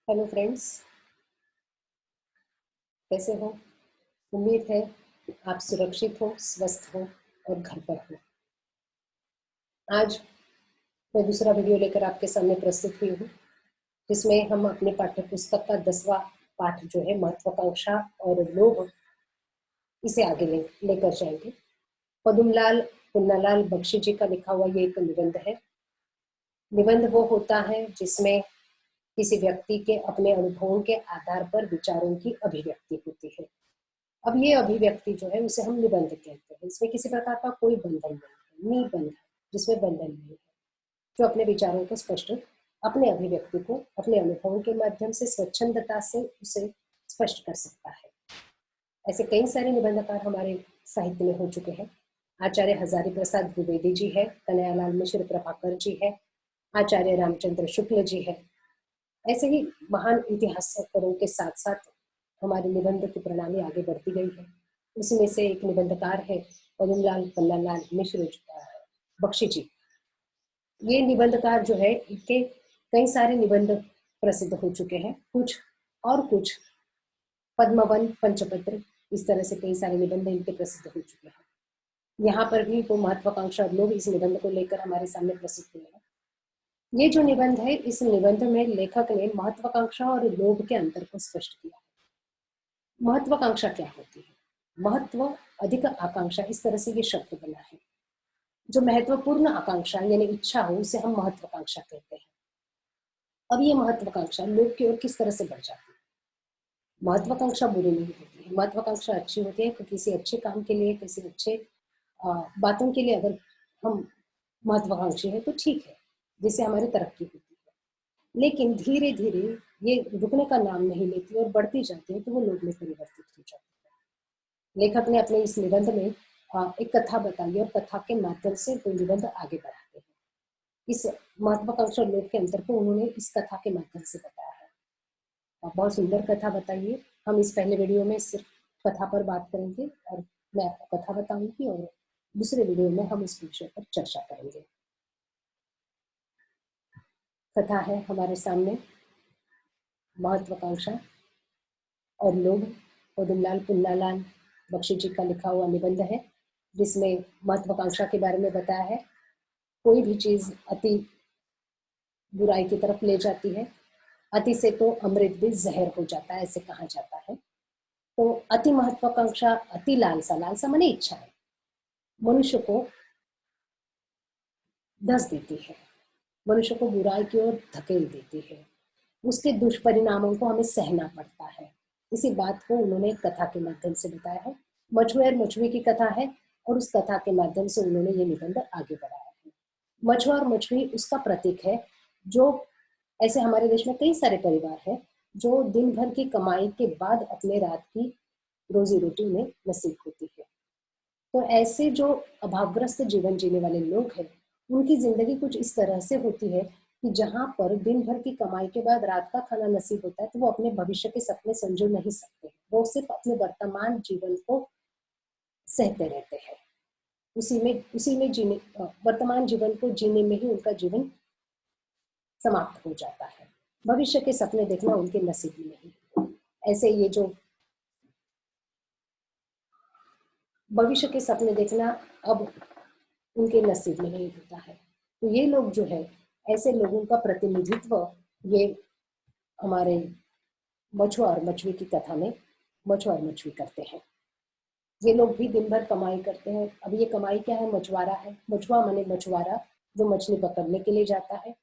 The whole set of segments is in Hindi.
हेलो फ्रेंड्स, कैसे हो? उम्मीद है आप सुरक्षित हो, स्वस्थ हो और घर पर हो। आज मैं दूसरा वीडियो लेकर आपके सामने प्रस्तुत हुई हूँ, जिसमें हम अपने पाठ्य पुस्तक का 10वां पाठ जो है महत्वाकांक्षा और लोभ, इसे आगे लेकर जाएंगे। पदुमलाल पुन्नालाल बख्शी जी का लिखा हुआ ये एक निबंध है। निबंध वो होता है जिसमें किसी व्यक्ति के अपने अनुभवों के आधार पर विचारों की अभिव्यक्ति होती है। अब ये अभिव्यक्ति जो है उसे हम निबंध कहते हैं। इसमें किसी प्रकार का कोई बंधन नहीं है, निबंध है जिसमें बंधन नहीं है, जो अपने विचारों को स्पष्ट, अपने अभिव्यक्ति को अपने अनुभवों के माध्यम से स्वच्छंदता से उसे स्पष्ट कर सकता है। ऐसे कई सारे निबंधकार हमारे साहित्य में हो चुके हैं। आचार्य हजारी प्रसाद द्विवेदी जी है, कन्हैयालाल मिश्र प्रभाकर जी है, आचार्य रामचंद्र शुक्ल जी है। ऐसे ही महान इतिहासकारों के साथ साथ हमारी निबंध की प्रणाली आगे बढ़ती गई है। उसमें से एक निबंधकार है पदुमलाल पन्नालाल मिश्र बख्शी जी। ये निबंधकार जो है, इनके कई सारे निबंध प्रसिद्ध हो चुके हैं। कुछ पद्मवन, पंचपत्र, इस तरह से कई सारे निबंध इनके प्रसिद्ध हो चुके हैं। यहाँ पर भी वो महत्वाकांक्षा और लोग इस निबंध को लेकर हमारे सामने प्रस्तुत हुए हैं। ये जो निबंध है, इस निबंध में लेखक ने महत्वाकांक्षा और लोभ के अंतर को स्पष्ट किया। महत्वाकांक्षा क्या होती है? महत्व, अधिक आकांक्षा, इस तरह से ये शब्द बना है। जो महत्वपूर्ण आकांक्षा यानी इच्छा हो उसे हम महत्वाकांक्षा कहते हैं। अब ये महत्वाकांक्षा लोभ की ओर किस तरह से बढ़ जाती है? महत्वाकांक्षा बुरी नहीं होती है, महत्वाकांक्षा अच्छी होती है कि किसी अच्छे काम के लिए, किसी अच्छे बातों के लिए अगर हम महत्वाकांक्षी है तो ठीक है, जिससे हमारी तरक्की होती है। लेकिन धीरे धीरे ये रुकने का नाम नहीं लेती और बढ़ती जाती है, तो वो लोभ में परिवर्तित हो जाती है। लेखक ने अपने इस निबंध में एक कथा बताई और कथा के माध्यम से वो निबंध आगे बढ़ाते हैं। इस महत्वाकांक्षा और लोभ के अंतर को उन्होंने इस कथा के माध्यम से बताया है। बहुत सुंदर कथा बताइए। हम इस पहले वीडियो में सिर्फ कथा पर बात करेंगे और मैं आपको कथा बताऊंगी, और दूसरे वीडियो में हम इस विषय पर चर्चा करेंगे। कथा है हमारे सामने महत्वाकांक्षा और लोभ, पदुमलाल पुन्नालाल बख्शी जी का लिखा हुआ निबंध है, जिसमें महत्वाकांक्षा के बारे में बताया है। कोई भी चीज अति बुराई की तरफ ले जाती है। अति से तो अमृत भी जहर हो जाता है, ऐसे कहा जाता है। तो अति महत्वाकांक्षा, अति लालसा, लालसा माने इच्छा है, मनुष्य को धस देती है, मनुष्य को बुराई की ओर धकेल देती है। उसके दुष्परिणामों को हमें सहना पड़ता है। इसी बात को उन्होंने कथा के माध्यम से बताया है। मछुए और मछुए की कथा है, और उस कथा के माध्यम से उन्होंने ये निबंध आगे बढ़ाया है। मछुआ और मछुई उसका प्रतीक है। जो ऐसे हमारे देश में कई सारे परिवार हैं जो दिन भर की कमाई के बाद अपने रात की रोजी रोटी उन्हें नसीब होती है। तो ऐसे जो अभावग्रस्त जीवन जीने वाले लोग हैं, उनकी जिंदगी कुछ इस तरह से होती है कि जहां पर दिन भर की कमाई के बाद रात का खाना नसीब होता है, तो वो अपने भविष्य के सपने संजो नहीं सकते। वो सिर्फ अपने वर्तमान जीवन को सहते रहते हैं। उसी में जीने, वर्तमान जीवन को जीने में ही उनका जीवन समाप्त हो जाता है। भविष्य के सपने देखना उनके नसीब में नहीं। ऐसे ये जो भविष्य के सपने देखना अब उनके नसीब में नहीं होता है। तो ये लोग जो है, ऐसे लोगों का प्रतिनिधित्व ये हमारे मछुआ और मछुए की कथा में मछुआ और मछुई करते हैं। ये लोग भी दिन भर कमाई करते हैं। अब ये कमाई क्या है? मछुआरा है। मछुआ माने मछुआरा, जो मछली पकड़ने के लिए जाता है।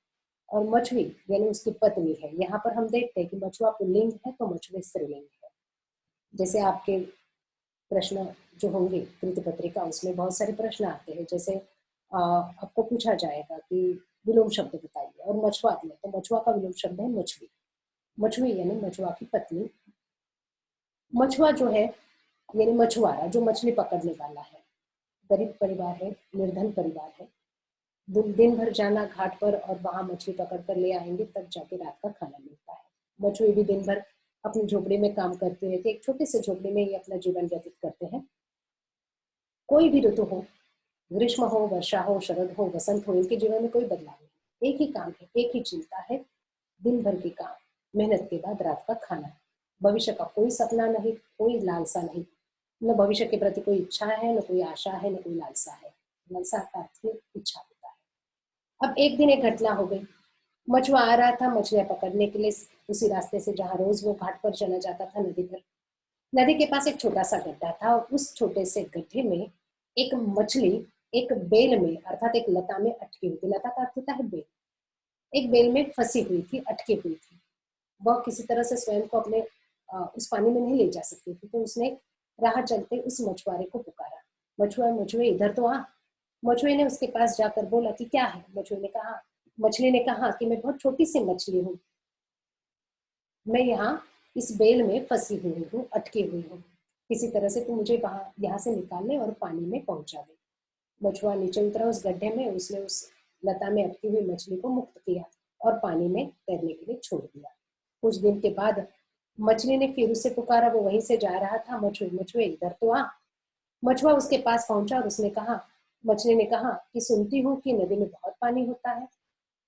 और मछुई यानी उसकी पत्नी है। यहाँ पर हम देखते हैं कि मछुआ पुल्लिंग है तो मछुए स्त्रीलिंग है। जैसे आपके प्रश्न जो होंगे कृति पत्रिका, उसमें बहुत सारे प्रश्न आते हैं। जैसे आपको पूछा जाएगा कि विलोम शब्द बताइए, और मछुआ दिया तो मछुआ का विलोम शब्द है मछुई। मछुई यानी मछुआ की पत्नी। मछुआ जो है यानी मछुआरा, जो मछली पकड़ने वाला है। गरीब परिवार है, निर्धन परिवार है। दिन भर जाना घाट पर और वहां मछली पकड़ कर ले आएंगे, तब जाके रात का खाना मिलता है। मछुए भी दिन भर अपनी झोपड़ी में काम करते रहते, एक छोटे से झोपड़ी में ही अपना जीवन व्यतीत करते हैं। कोई भी ऋतु हो, ग्रीष्म हो, वर्षा हो, शरद हो, वसंत हो, इनके जीवन में कोई बदलाव नहीं। एक ही काम है, एक ही चिंता है, दिन भर की काम। मेहनत के बाद रात का खाना, भविष्य का कोई सपना नहीं, कोई लालसा नहीं, न भविष्य के प्रति कोई इच्छा है, न कोई आशा है, न कोई लालसा है। लालसा का अर्थ है इच्छा होता है। अब एक दिन एक घटना हो गई। मछुआ आ रहा था मछलियां पकड़ने के लिए उसी रास्ते से जहाँ रोज वो घाट पर चला जाता था, नदी पर। नदी के पास एक छोटा सा गड्ढा था और उस छोटे से गड्ढे में एक मछली एक बेल में अर्थात एक लता में अटकी हुई थी। लता का अर्थ होता है बेल। एक बेल में फंसी हुई थी, अटकी हुई थी। वह किसी तरह से स्वयं को अपने उस पानी में नहीं ले जा सकती थी, तो उसने राह चलते उस मछुआरे को पुकारा, मछुआ मछुए इधर तो आ। मछुए ने उसके पास जाकर बोला कि क्या है। मछली ने कहा कि मैं बहुत छोटी सी मछली हूँ, मैं यहाँ इस बेल में फंसी हुई हूँ, अटकी हुई हूँ, किसी तरह से तू मुझे यहाँ से निकाल ले और पानी में पहुंचा दे। मछुआ नीचे उतरा उस गड्ढे में, उसने उस लता में अटकी हुई मछली को मुक्त किया और पानी में तैरने के लिए छोड़ दिया। कुछ दिन के बाद मछली ने फिर उसे पुकारा, वो वहीं से जा रहा था, मछुए मछुए इधर तो आ। मछुआ उसके पास पहुंचा और उसने कहा, मछली ने कहा कि सुनती हूँ कि नदी में बहुत पानी होता है,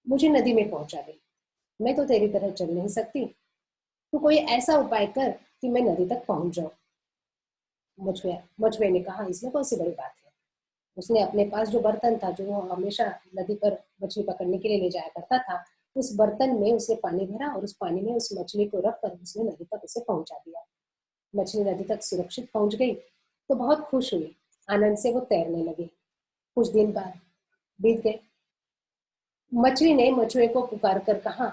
मुझे नदी में पहुंचा दे, मैं तो तेरी तरह चल नहीं सकती, तू कोई ऐसा उपाय कर कि मैं नदी तक पहुंच जाऊं। मछुआ मछुए ने कहा, इसमें कौन सी बड़ी बात है। उसने अपने पास जो बर्तन था, जो वो हमेशा नदी पर मछली पकड़ने के लिए ले जाया करता था, उस बर्तन में उसने पानी भरा और उस पानी में उस मछली को रखकर उसने नदी तक उसे पहुंचा दिया। मछली नदी तक सुरक्षित पहुंच गई तो बहुत खुश हुई, आनंद से वो तैरने लगी। कुछ दिन बाद बीत गए। मछली ने मछुए को पुकार कर कहा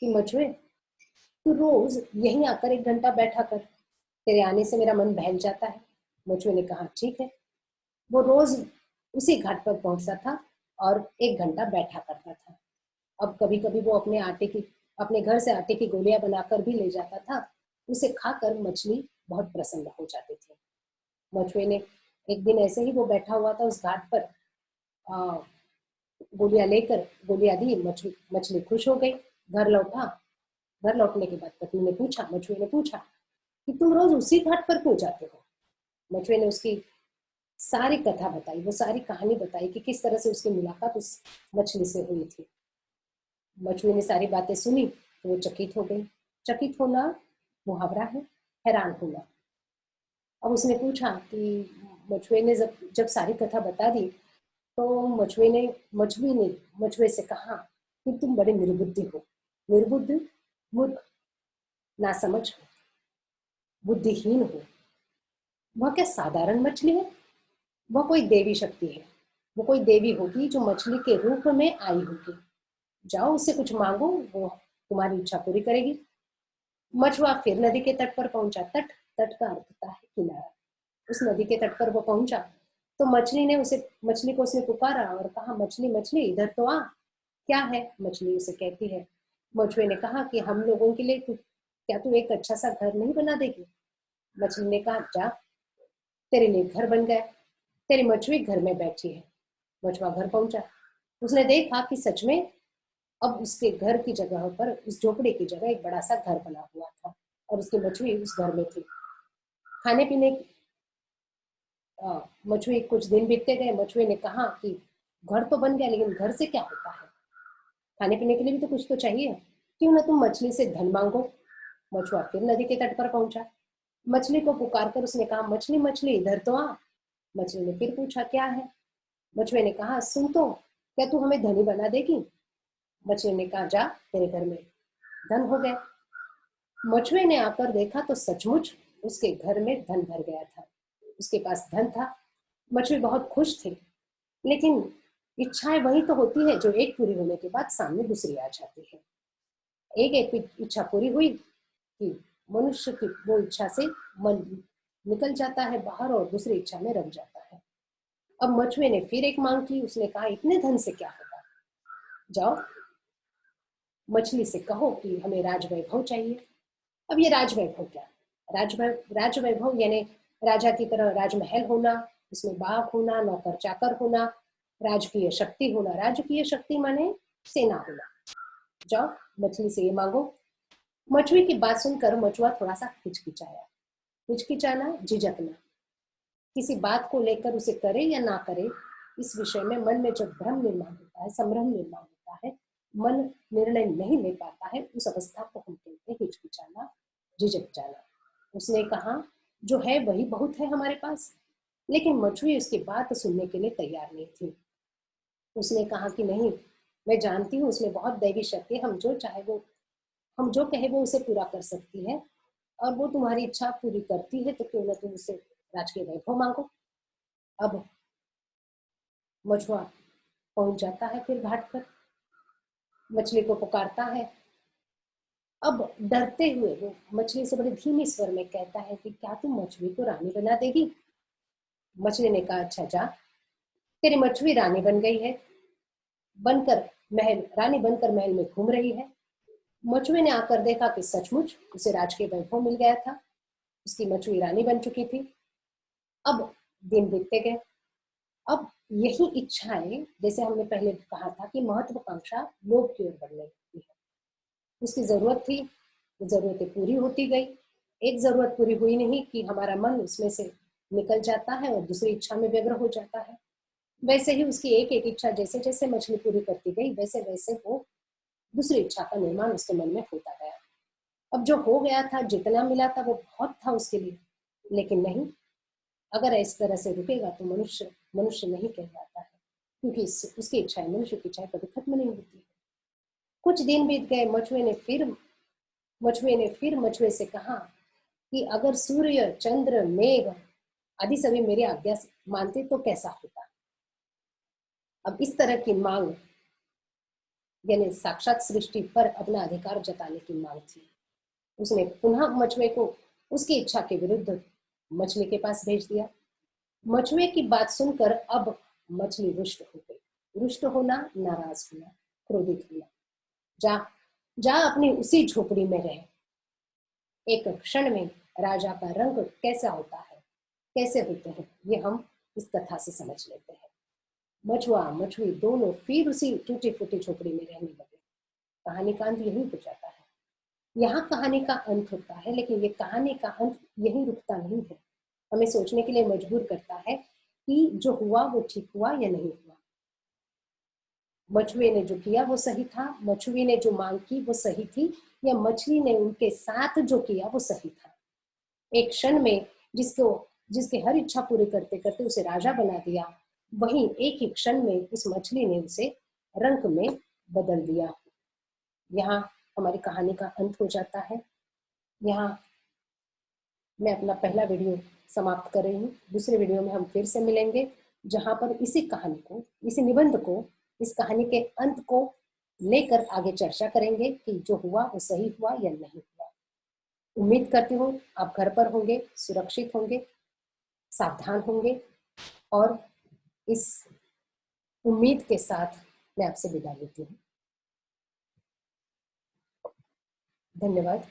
कि मछुए, तू रोज यहीं आकर 1 घंटा बैठा कर, तेरे आने से मेरा मन बहल जाता है। मछुए ने कहा ठीक है। वो रोज उसी घाट पर पहुंचता था और 1 घंटा बैठा करता था। अब कभी कभी वो अपने घर से आटे की गोलियां बनाकर भी ले जाता था। उसे खाकर मछली बहुत प्रसन्न हो जाती थी। मछुए ने एक दिन ऐसे ही वो बैठा हुआ था उस घाट पर, आ, गोलियां लेकर गोलियां दी, मछली खुश हो गई। घर लौटा। घर लौटने के बाद पत्नी ने पूछा, मछुए ने पूछा कि तुम रोज उसी घाट पर क्यों जाते हो। मछुए ने उसकी सारी कथा बताई, वो सारी कहानी बताई कि किस तरह से उसकी मुलाकात उस मछली से हुई थी। मछली ने सारी बातें सुनी तो वो चकित हो गई। चकित होना मुहावरा है, हैरान होना। अब उसने पूछा कि मछुए ने जब जब सारी कथा बता दी तो मछुए ने मछुए से कहा कि तुम बड़े निर्बुद्धि हो। निर्बुद्ध, मूर्ख, नासमझ हो, बुद्धिहीन हो। वह क्या साधारण मछली है, वह कोई देवी शक्ति है। वो कोई देवी होगी जो मछली के रूप में आई होगी। जाओ उससे कुछ मांगो, वो तुम्हारी इच्छा पूरी करेगी। मछुआ फिर नदी के तट पर पहुंचा। तट तट का अर्थ होता है किनारा। उस नदी के तट पर वो पहुंचा तो मछली को उसने पुकारा और कहा, मछली मछली इधर तो आ। क्या है। मछली उसे कहती है। मछुए ने कहा कि हम लोगों के लिए क्या तू एक अच्छा सा घर नहीं बना देगी। मछली ने कहा, जा, तेरे लिए घर बन गया। तेरी मछली घर में बैठी है। मछुआ घर पहुंचा। उसने देखा कि सच में अब उसके घर की जगह पर, उस झोपड़ी की जगह एक बड़ा सा घर बना हुआ था और उसकी मछली उस घर में थी। खाने पीने मछुए कुछ दिन बीतते गए। मछुए ने कहा कि घर तो बन गया, लेकिन घर से क्या होता है, खाने पीने के लिए भी तो कुछ तो चाहिए। क्यों ना तुम मछली से धन मांगो। मछुआ फिर नदी के तट पर पहुंचा। मछली को पुकार कर उसने कहा, मछली मछली इधर तो आ। मछली ने फिर पूछा, क्या है। मछुए ने कहा, सुन तो, क्या तू हमें धनी बना देगी। मछली ने कहा, जा, तेरे घर में धन हो गए। मछुए ने आकर देखा तो सचमुच उसके घर में धन भर गया था। उसके पास धन था। मछली बहुत खुश थी, लेकिन इच्छाएं वही तो होती है जो एक पूरी होने के बाद सामने दूसरी आ जाती है। एक एक इच्छा पूरी हुई कि मनुष्य की वो इच्छा से मन निकल जाता है बाहर और दूसरी इच्छा में रम जाता है। अब मछुए ने फिर एक मांग की। उसने कहा, इतने धन से क्या होगा, जाओ मछली से कहो कि हमें राजवैभव चाहिए। अब ये राजवैभव क्या, राजवैभव यानी राजा की तरह राजमहल होना, उसमें बाग होना, नौकर चाकर होना, राजकीय शक्ति होना। राजकीय शक्ति माने सेना होना। जाओ मछली से ये मांगो। मछली की बात सुनकर मछुआ थोड़ा सा हिचकिचाया। हिचकिचाना, झिझकना, किसी बात को लेकर उसे करे या ना करे, इस विषय में मन में जब भ्रम निर्माण होता है, संभ्रम निर्माण होता है, मन निर्णय नहीं ले पाता है, उस अवस्था को हम कहते हैं झिझक जाना। उसने कहा, जो है वही बहुत है हमारे पास। लेकिन मछली उसकी बात सुनने के लिए तैयार नहीं थी। उसने कहा कि नहीं, मैं जानती हूँ उसमें बहुत दैवी शक्ति है, हम जो कहे वो उसे पूरा कर सकती है, और वो तुम्हारी इच्छा पूरी करती है, तो क्यों ना तुम उसे राजकीय वैभव मांगो। अब मछुआ पहुंच जाता है फिर घाट पर, मछली को पुकारता है। अब डरते हुए वो मछली से बड़े धीमे स्वर में कहता है कि क्या तुम मछली को रानी बना देगी? मछली ने कहा, अच्छा जा, तेरी मछली रानी बन गई है, रानी बनकर महल में घूम रही है। मछुए ने आकर देखा कि सचमुच उसे राजकीय वैभव मिल गया था, उसकी मछली रानी बन चुकी थी। अब दिन बीतते गए। अब यही इच्छाएं, जैसे हमने पहले कहा था कि महत्वाकांक्षा लोभ की ओर बढ़ने लगती है, उसकी जरूरत थी, जरूरतें पूरी होती गई। एक जरूरत पूरी हुई नहीं कि हमारा मन उसमें से निकल जाता है और दूसरी इच्छा में व्यग्र हो जाता है। वैसे ही उसकी एक एक इच्छा जैसे जैसे मछली पूरी करती गई, वैसे वैसे वो दूसरी इच्छा का निर्माण उसके मन में होता गया। अब जो हो गया था, जितना मिला था वो बहुत था उसके लिए, लेकिन नहीं, अगर इस तरह से रुकेगा तो मनुष्य मनुष्य नहीं कहलाता है, क्योंकि उसकी इच्छाएं, मनुष्य की इच्छाएं कभी खत्म नहीं होती। कुछ दिन बीत गए। मछुए से कहा कि अगर सूर्य, चंद्र, मेघ आदि सभी मेरी आज्ञा मानते तो कैसा होता। अब इस तरह की मांग, यानी साक्षात सृष्टि पर अपना अधिकार जताने की मांग थी। उसने पुनः मछुए को उसकी इच्छा के विरुद्ध मछली के पास भेज दिया। मछुए की बात सुनकर अब मछली रुष्ट हो गई। रुष्ट होना, नाराज होना, क्रोधित होना। जा जा अपनी उसी झोपड़ी में रहे। एक क्षण में राजा का रंग कैसा होता है, कैसे होते हैं, ये हम इस कथा से समझ लेते हैं। मछुआ मछली दोनों फिर उसी टूटी फूटी झोपड़ी में रहने लगे। कहानी का अंत यही हो जाता है। यहाँ कहानी का अंत होता है, लेकिन ये कहानी का अंत यही रुकता नहीं है, हमें सोचने के लिए मजबूर करता है कि जो हुआ वो ठीक हुआ या नहीं हुआ। मछुए ने जो किया वो सही था, मछुए ने जो मांग की वो सही थी, या मछली ने उनके साथ जो किया वो सही था। एक क्षण में जिसके हर इच्छा पूरी करते करते उसे राजा बना दिया, वहीं एक ही क्षण में उस मछली ने उसे रंक में बदल दिया। यहाँ हमारी कहानी का अंत हो जाता है। यहाँ मैं अपना पहला वीडियो समाप्त कर रही हूँ। दूसरे वीडियो में हम फिर से मिलेंगे, जहाँ पर इसी कहानी को, इसी निबंध को, इस कहानी के अंत को लेकर आगे चर्चा करेंगे कि जो हुआ वो सही हुआ या नहीं हुआ। उम्मीद करती हूँ आप घर पर होंगे, सुरक्षित होंगे, सावधान होंगे, और इस उम्मीद के साथ मैं आपसे विदा लेती हूँ। धन्यवाद।